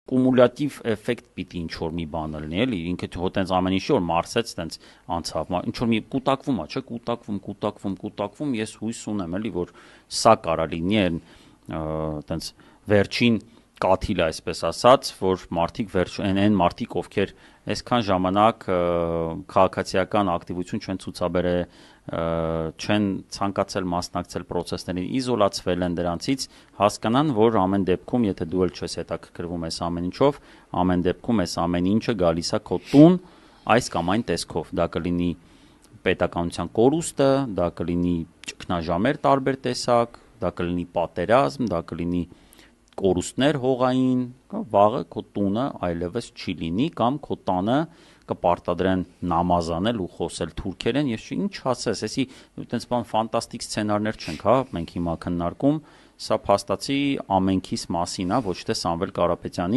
կումուլյատիվ էֆեկտ պիտի ինչ-որ մի բան լինի, էլի, ինքը հոտենց ամեն ինչի որ Մարսեց տենց անցավ, ինչ-որ մի կուտակվում է, չէ, կուտակվում, ես հույս ունեմ, էլի, որ սա կարա լինի տենց վերջին կաթիլը, այսպես ասած, որ մարդիկ այն մարդիկ, ովքեր այսքան ժամանակ քաղաքացիական ակտիվություն չեն ցուցաբերել, չեն ցանկացել մասնակցել պրոցեսներին, իզոլացվել են դրանցից, հասկանան, որ ամեն դեպքում, եթե դու էլ չես հետաքրքրվում ես ամեն ինչով, ամեն դեպքում այս ամեն ինչը գալիս է քո տուն, այս կամ այն տեսքով, դա կլինի պետականության կորուստը, դա կլինի ճգնաժամեր տարբեր տեսակ, դա կլինի պատերազմ, դա կլինի կորուստներ հողային, վաղը քո տունը այլևս չի լինի կամ քո տանը կպարտադրեն նամազ անել ու խոսել թուրքերեն, ես ինչ ասես, էսի այտենց բան ֆանտաստիկ սցենարներ չենք, հա, մենք հիմա քննարկում, սա փաստացի ամենքիս մասին է, ոչ թե Սամվել Կարապետյանի